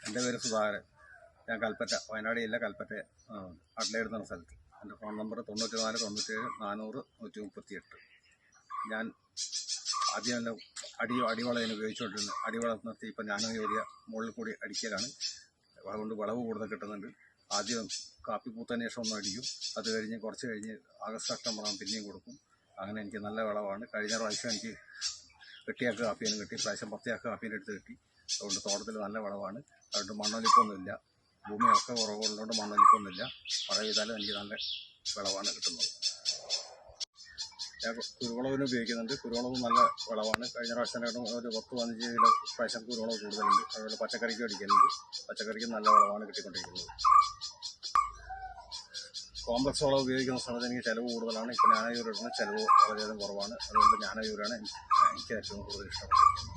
എൻ്റെ പേര് സുധാകരൻ. ഞാൻ കൽപ്പറ്റ, വയനാട് ജില്ല കൽപ്പറ്റ അഡ്ലേഡ് എന്ന സ്ഥലത്ത്. എൻ്റെ ഫോൺ നമ്പർ 94 97 400 138. ഞാൻ ആദ്യം എൻ്റെ അടിവളം ഉപയോഗിച്ചുകൊണ്ടിരുന്നത്. അടിവളം നിർത്തി ഇപ്പം നാനോ യൂറിയ മുകളിൽ കൂടി അടിക്കലാണ്. അതുകൊണ്ട് വിളവ് കൂടുതൽ കിട്ടുന്നുണ്ട്. ആദ്യം കാപ്പി പൂത്തതിന് ശേഷം ഒന്ന് അടിക്കും. അത് കഴിഞ്ഞ് കുറച്ച് കഴിഞ്ഞ് ആഗസ്റ്റ് സെപ്റ്റംബർ പിന്നെയും കൊടുക്കും. അങ്ങനെ എനിക്ക് നല്ല വിളവാണ്. കഴിഞ്ഞ പ്രാവശ്യം എനിക്ക് വെട്ടിയാക്ക് കാപ്പിയാണ് കിട്ടി. പ്രാവശ്യം 10 ചാക്ക് കാപ്പീൻ്റെ അടുത്ത് കിട്ടി. അതുകൊണ്ട് തോട്ടത്തിൽ നല്ല വിളവാണ്. അതുകൊണ്ട് മണ്ണൊലിപ്പൊന്നുമില്ല. ഭൂമിയൊക്കെ കുറവുള്ളതുകൊണ്ട് മണ്ണൊലിപ്പൊന്നുമില്ല. മഴ പെയ്താലും എനിക്ക് നല്ല വിളവാണ് കിട്ടുന്നത്. ഞാൻ കുരുമുളകിന് ഉപയോഗിക്കുന്നുണ്ട്. കുരുമുളക് നല്ല വിളവാണ്. കഴിഞ്ഞ പ്രാവശ്യത്തിനേക്കാളും ഒരു 10-15 കിലോ പ്രാവശ്യം കുരുമുളക് കൂടുതലുണ്ട്. അതുപോലെ പച്ചക്കറിക്കും അടിക്കുന്നുണ്ട്. പച്ചക്കറിക്കും നല്ല വിളവാണ് കിട്ടിക്കൊണ്ടിരിക്കുന്നത്. കോംപ്ലക്സ് വളം ഉപയോഗിക്കുന്ന സമയത്ത് എനിക്ക് ചിലവ് കൂടുതലാണ്. ഇപ്പോൾ നാനോ യൂറിയ ഇടുന്ന ചിലവ് വളരെയധികം കുറവാണ്. അതുകൊണ്ട് നാനോ യൂറിയാണ് എനിക്ക് ഏറ്റവും കൂടുതൽ ഇഷ്ടപ്പെട്ടത്.